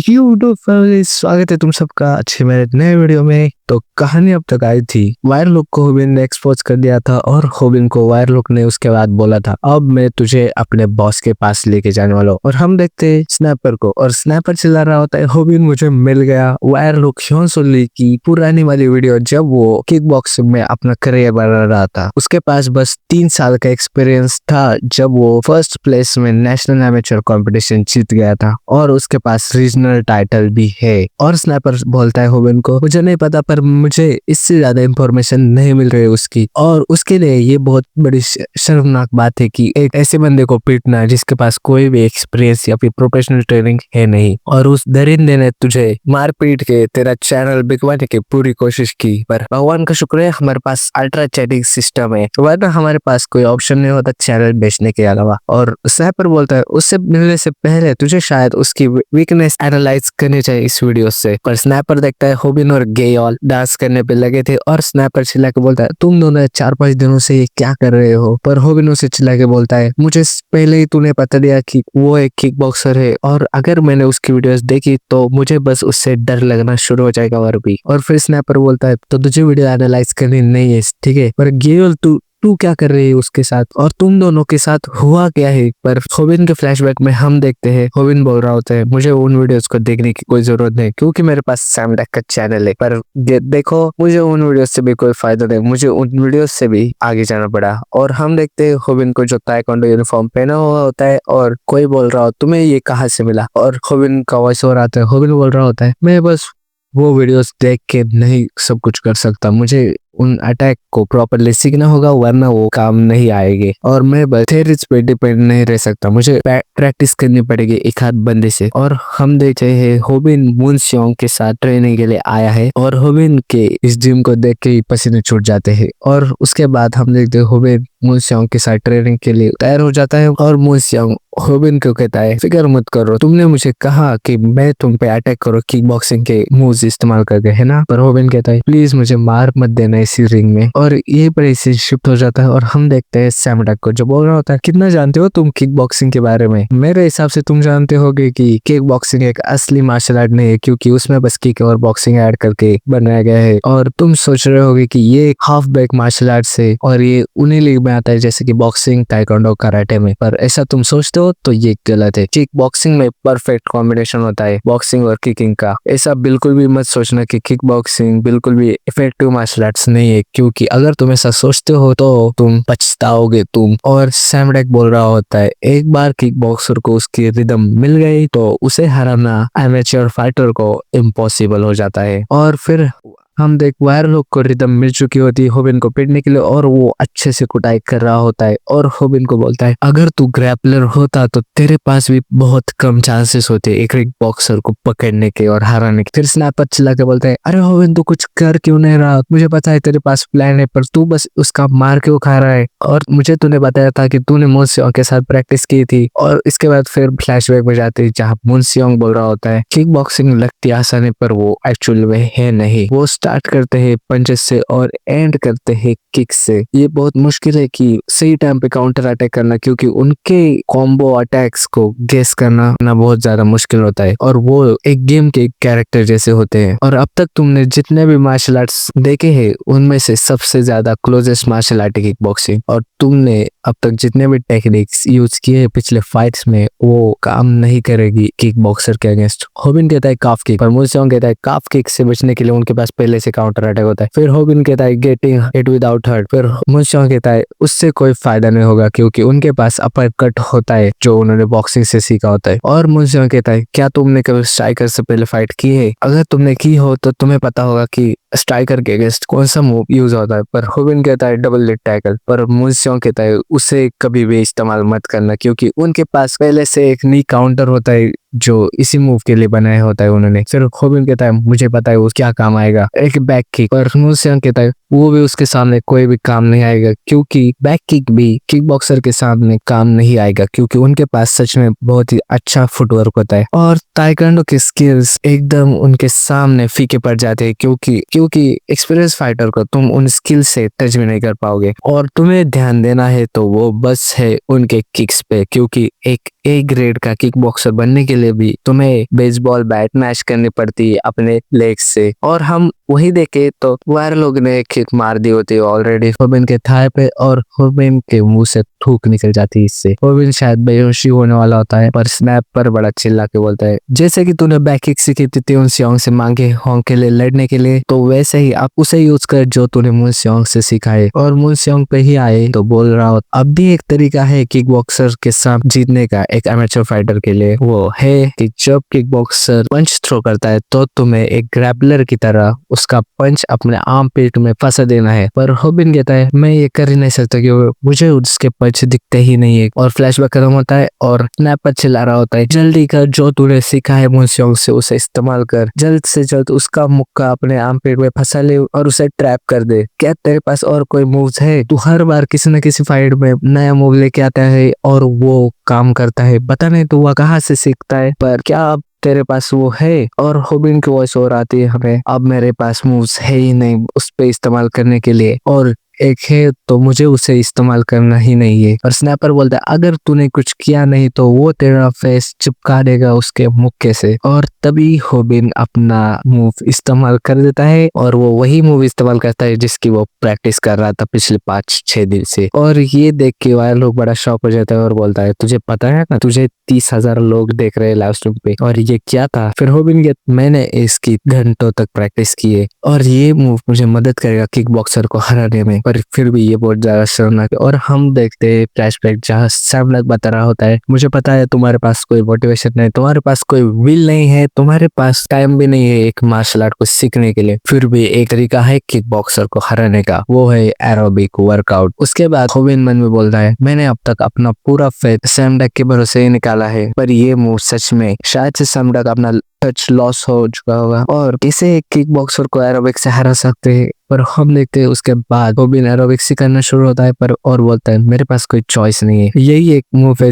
YouTube family, स्वागत है तुम सबका अच्छे मेरे नए वीडियो में। तो कहानी अब तक आई थी, वायरलुक को होबिन ने एक्सपोज कर दिया था और होबिन को वायरलुक ने उसके बाद बोला था अब मैं तुझे अपने बॉस के पास लेके जाने वाला हूँ। और हम देखते हैं स्नैपर को, और स्नैपर चिल्ला रहा होता है होबिन मुझे मिल गया। वायरलुक ली की पुरानी वाली वीडियो जब वो किक बॉक्सिंग में अपना करियर बना रहा था, उसके पास बस 3 साल का एक्सपीरियंस था जब वो फर्स्ट प्लेस में नेशनल एमेचर कंपटीशन जीत गया था और उसके पास रीजनल टाइटल भी है। और स्नैपर बोलता है होबिन को मुझे नहीं पता पर मुझे इससे ज्यादा इंफॉर्मेशन नहीं मिल रही है उसकी, और उसके लिए ये बहुत बड़ी शर्मनाक बात है कि एक ऐसे बंदे को पीटना जिसके पास कोई भी एक्सपीरियंस या फिर प्रोफेशनल ट्रेनिंग है नहीं, और उस दरिंदे ने तुझे मार पीट के तेरा चैनल बिकवाने की पूरी कोशिश की। पर भगवान का शुक्र है हमारे पास अल्ट्रा चैटिंग सिस्टम है, वरना हमारे पास कोई ऑप्शन नहीं होता चैनल बेचने के अलावा। और स्नैपर बोलता है उससे मिलने से पहले तुझे शायद उसकी वीकनेस एनालाइज करनी चाहिए इस वीडियो से। पर स्नैपर देखता है होबिन और गेऑल डांस करने पे लगे थे, और स्नैपर चिल्ला के बोलता है तुम दोनों 4-5 दिनों से ये क्या कर रहे हो। पर होबिन उसे चिल्ला के बोलता है मुझे पहले ही तूने बता दिया कि वो एक किक बॉक्सर है, और अगर मैंने उसकी वीडियोस देखी तो मुझे बस उससे डर लगना शुरू हो जाएगा। और भी, और फिर स्नैपर बोलता है तो तुझे वीडियो एनालाइज करनी नहीं है, ठीक है, पर गेऑल तू क्या कर रही है उसके साथ, और तुम दोनों के साथ हुआ क्या है। पर होबिन के फ्लैशबैक में हम देखते हैं होबिन बोल रहा होता है मुझे उन वीडियोस को देखने की कोई जरूरत नहीं क्योंकि मेरे पास सैम डैक का चैनल है। पर देखो मुझे उन वीडियोस से भी कोई फायदा नहीं, मुझे उन वीडियोस से भी आगे जाना पड़ा। और हम देखते हैं होबिन को जो ताइक्वांडो यूनिफॉर्म पहना हुआ होता है, और कोई बोल रहा हो तुम्हें ये कहाँ से मिला, और होबिन का वॉइस ओवर आता है। होबिन बोल रहा होता है मैं बस वो वीडियोस देख के नहीं सब कुछ कर सकता, मुझे उन अटैक को प्रॉपरली सीखना होगा वरना वो काम नहीं आएगी, और मैं बस थेरीज पे डिपेंड नहीं रह सकता, मुझे प्रैक्टिस करनी पड़ेगी एक हाथ बंदे से। और हम देखते हैं होबिन मुनस्योंग के साथ ट्रेनिंग के लिए आया है, और होबिन के इस जिम को देख के ही पसीने छूट जाते हैं। और उसके बाद हम देखते हैं होबिन मुनस्योंग के साथ ट्रेनिंग के लिए तैयार हो जाता है, और मुनस्योंग होबिन को कहता है फिक्र मत करो, तुमने मुझे कहा कि मैं तुम पे अटैक करो किक बॉक्सिंग के मूव्स इस्तेमाल करके, है ना। पर होबिन कहता है प्लीज मुझे मार मत देना इसी रिंग में, और ये पर इसे शिफ्ट हो जाता है। और हम देखते हैं सैम डक को जो बोल रहा होता है कितना जानते हो तुम किक बॉक्सिंग के बारे में। मेरे हिसाब से तुम जानते होगे कि किक बॉक्सिंग एक असली मार्शल आर्ट नहीं है क्योंकि उसमें बस किक और बॉक्सिंग ऐड करके बनाया गया है, और तुम सोच रहे होगे कि ये हाफ बैक मार्शल आर्ट है और ये उन्हीं लीग में आता है जैसे कि बॉक्सिंग, ताइक्वांडो, कराटे में। पर ऐसा तुम सोचते हो तो ये गलत है। किक बॉक्सिंग में परफेक्ट कॉम्बिनेशन होता है बॉक्सिंग और किकिंग का। ऐसा बिल्कुल भी मत सोचना कि किक बॉक्सिंग बिल्कुल भी इफेक्टिव मार्शल आर्ट्स नहीं है, क्योंकि अगर तुम ऐसा सोचते हो तो तुम पछताओगे तुम। और सैम डैक बोल रहा होता है एक बार किक बॉक्सर को उसकी रिदम मिल गई तो उसे हराना एमेच्योर फाइटर को इम्पॉसिबल हो जाता है। और फिर हम देख वायरलुक को रिदम मिल चुकी होती है होबिन को पीटने के लिए, और वो अच्छे से कुटाई कर रहा होता है, और होबिन को बोलता है अगर तू ग्रैपलर होता तो तेरे पास भी बहुत कम चांसेस होते एक किक बॉक्सर को पकड़ने के और हराने के। फिर स्नैपर चिल्ला के बोलता है अरे होबिन तू कुछ कर क्यों नहीं रहा, मुझे पता है तेरे पास प्लान है पर तू बस उसका मार क्यों खा रहा है, और मुझे तूने बताया था कि तूने मुनस्योंग के साथ प्रैक्टिस की थी। और इसके बाद फिर फ्लैशबैक में जाते हैं जहाँ मुनस्योंग बोल रहा होता है किक बॉक्सिंग लगती आसान है पर वो एक्चुअल में है नहीं, वो स्टार्ट करते हैं पंचेस से और एंड करते हैं किक से। ये बहुत मुश्किल है कि सही टाइम पे काउंटर अटैक करना क्योंकि उनके कॉम्बो अटैक्स को गेस करना बहुत ज्यादा मुश्किल होता है, और वो एक गेम के कैरेक्टर जैसे होते हैं। और अब तक तुमने जितने भी मार्शल आर्ट्स देखे हैं उनमें से सबसे ज्यादा closest martial art kick boxing, और तुमने अब तक जितने भी टेक्निक्स यूज किए पिछले फाइट्स में वो काम नहीं करेगी किक बॉक्सर के अगेंस्ट। होबिन कहता है काफ किक, पर मुनस्योंग कहता है काफ किक से बचने के लिए उनके पास पहले से काउंटर अटैक होता है। फिर होबिन कहता है गेटिंग हिट विदाउट हर्ट, फिर मुनस्योंग कहता है उससे कोई फायदा नहीं होगा क्योंकि उनके पास अपर कट होता है जो उन्होंने बॉक्सिंग से सीखा होता है। और मुनस्योंग कहता है क्या तुमने कभी स्ट्राइकर से पहले फाइट की है, अगर तुमने की हो तो तुम्हें पता होगा कि स्ट्राइकर के अगेंस्ट कौन सा मूव यूज होता है। पर होबिन कहता है डबल लेग टैकल, पर मुनस्योंग कहता है उसे कभी भी इस्तेमाल मत करना क्योंकि उनके पास पहले से एक नी काउंटर होता है जो इसी मूव के लिए बनाया होता है उन्होंने। फिर होबिन कहता है मुझे पता है वो क्या काम आएगा, एक बैक किक, पर मुनस्योंग कहता है वो भी उसके सामने कोई भी काम नहीं आएगा क्योंकि बैक किक भी किक बॉक्सर के सामने काम नहीं आएगा क्योंकि उनके पास सच में बहुत ही अच्छा फुटवर्क होता है, और ताइक्वांडो के स्किल्स एकदम उनके सामने फीके पड़ जाते हैं क्योंकि क्योंकि एक्सपीरियंस फाइटर को तुम उन स्किल से टच भी नहीं कर पाओगे, और तुम्हें ध्यान देना है तो वो बस है उनके किक्स पे, क्योंकि एक ए ग्रेड का किक बॉक्सर बनने के लिए भी तुम्हें बेसबॉल बैट मैच करनी पड़ती है अपने लेग्स से। और हम वही देखे तो वायर लोग ने किक मार दी होती है ऑलरेडी होबिन के थाई पे, और होबिन के मुंह से थूक निकल जाती है। इससे होबिन शायद बेहोशी होने वाला होता है, पर स्नैप पर बड़ा चिल्ला के बोलता है, जैसे कि तूने बैक किक सीखी थी त्योन सियोंग से मांगे होंग के लिए लड़ने के लिए, तो वैसे ही आप उसे यूज कर जो तूने मुन सियोंग से सीखा है। और मुन सियोंग पे ही आए तो बोल रहा हो, अब भी एक तरीका है किक बॉक्सर के साथ जीतने का एक एमेचर फाइटर के लिए, वो है कि जब किक बॉक्सर पंच थ्रो करता है तो तुम्हें एक ग्रैपलर की तरह उसका पंच अपने आर्म पेट में फंसा देना है। पर होबिन कहता है, मैं ये कर ही नहीं सकता क्योंकि मुझे उसके पंच दिखते ही नहीं है। और फ्लैशबैक खत्म होता है और स्नैपर चिल्ला रहा होता है, जल्दी कर, जो तूने सीखा है मुन सियोंग से उसे इस्तेमाल कर, जल्द से जल्द उसका मुक्का अपने आर्म पेट में फंसा ले और उसे ट्रैप कर दे। क्या तेरे पास और कोई मूव्स है? तू हर बार किसी न किसी फाइट में नया मूव लेके आता है और वो काम करता है, पता नहीं तू वह कहाँ से सीखता है, पर क्या अब तेरे पास वो है? और होबिन की वॉइस और आती है हमें, अब मेरे पास मूव्स है ही नहीं उस पे इस्तेमाल करने के लिए, और एक है तो मुझे उसे इस्तेमाल करना ही नहीं है। और स्नैपर बोलता है, अगर तूने कुछ किया नहीं तो वो तेरा फेस चिपका देगा उसके मुक्के से। और तभी होबिन अपना मूव इस्तेमाल कर देता है, और वो वही मूव इस्तेमाल करता है जिसकी वो प्रैक्टिस कर रहा था पिछले 5-6 दिन से। और ये देख के वायर लोग बड़ा शॉक हो जाता है और बोलता है, तुझे पता है ना, तुझे 30,000 लोग देख रहे हैं लाइव स्ट्रीम पे, और ये क्या था? फिर होबिन के, मैंने इसकी घंटों तक प्रैक्टिस की है और ये मूव मुझे मदद करेगा किक बॉक्सर को हराने में, पर फिर भी ये बहुत ज्यादा शर्मनाक है। और हम देखते हैं फ्लैशबैक जहाँ सैम लग बता रहा होता है, मुझे पता है तुम्हारे पास कोई मोटिवेशन नहीं, तुम्हारे पास कोई विल नहीं है, तुम्हारे पास टाइम भी नहीं है एक मार्शल आर्ट को सीखने के लिए, फिर भी एक तरीका है किक बॉक्सर को हराने का, वो है एरोबिक वर्कआउट। उसके बाद होबिन मन में बोलता है, मैंने अब तक अपना पूरा फेथ सैम डक के भरोसे ही निकाला है, पर ये मूव सच में शायद से सैम डक अपना टच लॉस हो चुका होगा और किसे एक किक बॉक्सर को एरोबिक से हरा सकते हैं। पर हम देखते हैं उसके बाद होबिन एरोबिक्स ही करना शुरू होता है, पर और बोलता है, मेरे पास कोई चॉइस नहीं है, यही एक मूव है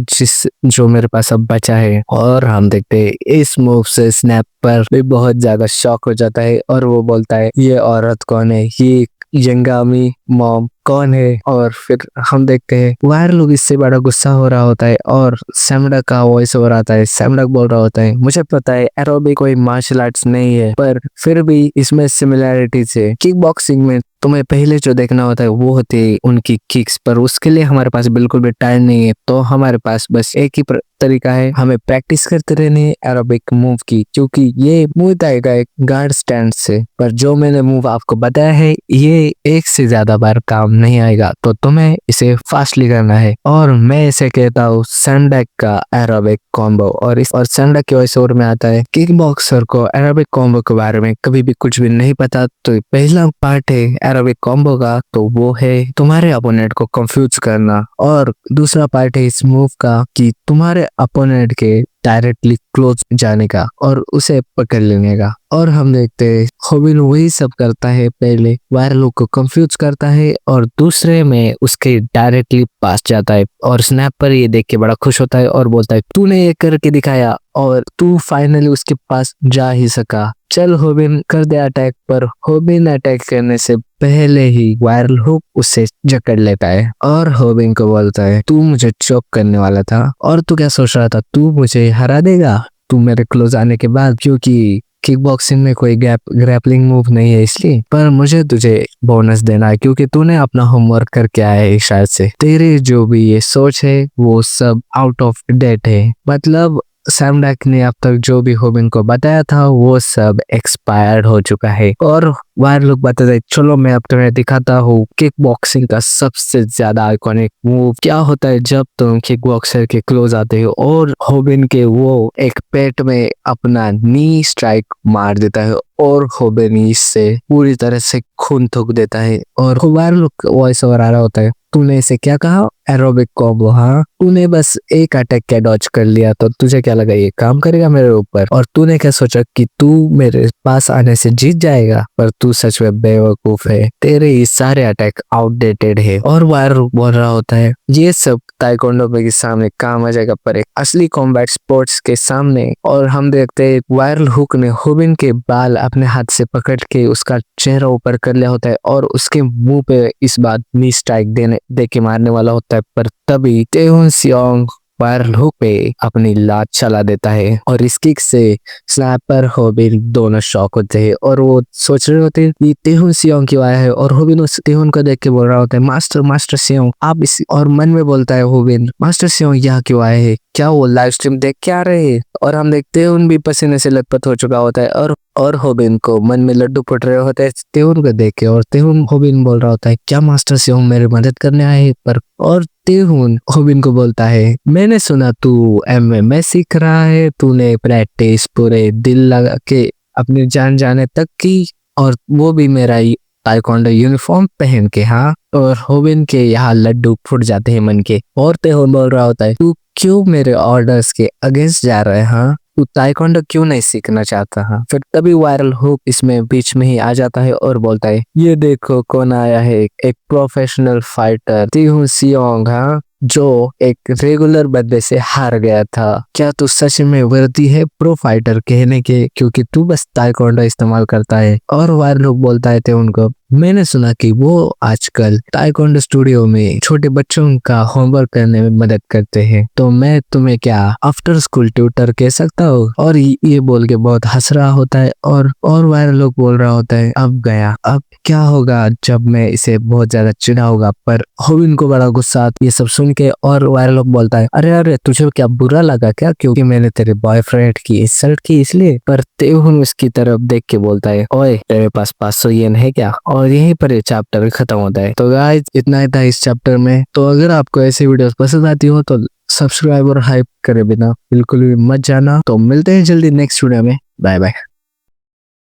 जो मेरे पास अब बचा है। और हम देखते हैं इस मूव से स्नैपर भी बहुत ज्यादा शॉक हो जाता है और वो बोलता है, ये औरत कौन है, ये यंगामी मॉम कौन है? और फिर हम देखते हैं वायर लोग इससे बड़ा गुस्सा हो रहा होता है और सैमडक का वॉइस हो रहा है। सैमडक बोल रहा होता है, मुझे पता है एरोबिक कोई मार्शल आर्ट्स नहीं है, पर फिर भी इसमें सिमिलैरिटीज है। किक बॉक्सिंग में तुम्हें पहले जो देखना होता है वो होती है उनकी किक्स, पर उसके लिए हमारे पास बिल्कुल भी टाइम नहीं है, तो हमारे पास बस एक ही तरीका है, हमें प्रैक्टिस करते रहने एरोबिक मूव की, क्योंकि ये मूव आएगा एक गार्ड स्टैंड से। पर जो मैंने मूव आपको बताया है ये एक से ज्यादा बार काम नहीं आएगा, तो तुम्हें इसे फास्टली करना है। और मैं इसे कहता हूँ सैमडक का एरोबिक कॉम्बो। और सैमडक के वॉइस ओवर में आता है, किक बॉक्सर को एरोबिक कॉम्बो के बारे में कभी भी कुछ भी नहीं पता, तो पहला पार्ट है एरोबिक कॉम्बो का, तो वो है तुम्हारे अपोनेंट को कंफ्यूज करना, और दूसरा पार्ट है इस मूव का कि तुम्हारे अपोनेंट के डायरेक्टली क्लोज जाने का और उसे पकड़ लेने का। और हम देखते हैं होबिन वही सब करता है, पहले वायर लोग को कंफ्यूज करता है और दूसरे में उसके डायरेक्टली पास जाता है। और स्नैपर ये देख के बड़ा खुश होता है और बोलता है, तूने ये करके दिखाया और तू फाइनली उसके पास जा ही सका, चल होबिन कर दे अटैक। पर होबिन अटैक करने से पहले ही वायर हुक उसे जकड़ लेता है और होबिन को बोलता है, तू मुझे चोक करने वाला था और तू क्या सोच रहा था, तू मुझे हरा देगा तू मेरे क्लोज आने के बाद, क्योंकि किक बॉक्सिंग में कोई ग्रैपलिंग मूव नहीं है इसलिए, पर मुझे तुझे बोनस देना है क्योंकि तूने अपना होमवर्क करके आया है, शायद से तेरी जो भी ये सोच है वो सब आउट ऑफ डेट है। मतलब सैमडक ने अब तक जो भी होबिन को बताया था वो सब एक्सपायर्ड हो चुका है। और वायर लोग बताते हैं, चलो मैं अब तुम्हें दिखाता हूँ किक बॉक्सिंग का सबसे ज्यादा आइकॉनिक मूव क्या होता है जब तुम किक बॉक्सर के क्लोज आते हो। और होबिन के वो एक पेट में अपना नी स्ट्राइक मार देता है और होबिन इससे पूरी तरह से खून थूक देता है। और वायर लोग वॉइस ओवर आ रहा होता है, तूने इसे क्या कहा, एरोबिक कॉम्बो। हाँ, तूने बस एक अटैक क्या डॉज कर लिया तो तुझे क्या लगा ये काम करेगा मेरे ऊपर? और तूने क्या सोचा कि तू मेरे पास आने से जीत जाएगा? पर तू सच में बेवकूफ है, तेरे ये सारे अटैक आउटडेटेड है। और वायर बोल रहा होता है ये सब ताइक्वांडो के सामने काम आ जाएगा, पर एक असली कॉम्बैट स्पोर्ट्स के सामने। और हम देखते हैं वायरल हुक ने होबिन के बाल अपने हाथ से पकड़ के उसका चेहरा ऊपर कर लिया होता है और उसके मुंह पे इस बात नी स्ट्राइक दे के मारने वाला होता है। पर तभी तेहुन सियोंग वायरल हुक पे अपनी लात चला देता है और इस किक से स्नैपर होबिन दोनों शॉक होते हैं और वो सोच रहे होते हैं कि तेहुन सियोंग क्यों आया है। और होबिन उस तेहुन को देख के बोल रहा होता है मास्टर सियोंग आप इस, और मन में बोलता है होबिन मास्टर सियोंग यहाँ क्यों आए हैं? क्या वो लाइव स्ट्रीम देख के आ रहे हैं? और हम देखते हैं उन भी पसीने से लथपथ हो चुका होता है और होबिन को मन में लड्डू फुट रहे होते हैं तेहुन को देख के। और तेहुन होबिन बोल रहा होता है क्या मास्टर सियोंग मेरी मदद करने आए हैं? पर और तेहुन होबिन को बोलता है मैंने सुना तू MMA सीख रहा है, तूने प्रैक्टिस पूरे दिल लगा के अपनी जान जाने तक की, और वो भी मेरा ताइक्वांडो यूनिफॉर्म पहन के। हाँ, और होबिन के यहाँ लड्डू फूट जाते हैं मन के। और तेहुन बोल रहा होता है तू क्यों मेरे ऑर्डर्स के अगेंस्ट जा रहा है? हाँ, तू ताइक्वांडो क्यों नहीं सीखना चाहता? हाँ, फिर तभी वायरल हुक इसमें बीच में ही आ जाता है और बोलता है ये देखो कौन आया है, एक प्रोफेशनल फाइटर तेहुन सियोंग। हाँ, जो एक रेगुलर बंदे से हार गया था। क्या तू सच में वर्दी है प्रो फाइटर कहने के, क्योंकि तू बस ताइक्वांडो इस्तेमाल करता है? और वायरल हुक बोलता है तेहुन को मैंने सुना कि वो आजकल ताइक्वांडो स्टूडियो में छोटे बच्चों का होमवर्क करने में मदद करते हैं, तो मैं तुम्हें क्या आफ्टर स्कूल ट्यूटर कह सकता हूँ? और ये बोल के बहुत हंस रहा होता है और वायरल लोग बोल रहा होता है अब गया, अब क्या होगा जब मैं इसे बहुत ज्यादा चिढ़ा होगा। पर होबिन को बड़ा गुस्सा आता ये सब सुन के और वायरल लोग बोलता है अरे तुझे क्या बुरा लगा क्या क्योंकि मैंने तेरे बॉयफ्रेंड की इंसल्ट की इसलिए? पर तेहुन उसकी तरफ देख के बोलता है ओए तेरे पास 500 येन है क्या? और यहीं पर ये चैप्टर खत्म होता है। तो गाइस इतना ही था इस चैप्टर में। तो अगर आपको ऐसी वीडियोस पसंद आती हो तो सब्सक्राइब और हाइप करे बिना बिल्कुल भी मत जाना। तो मिलते हैं जल्दी नेक्स्ट वीडियो में। Bye bye.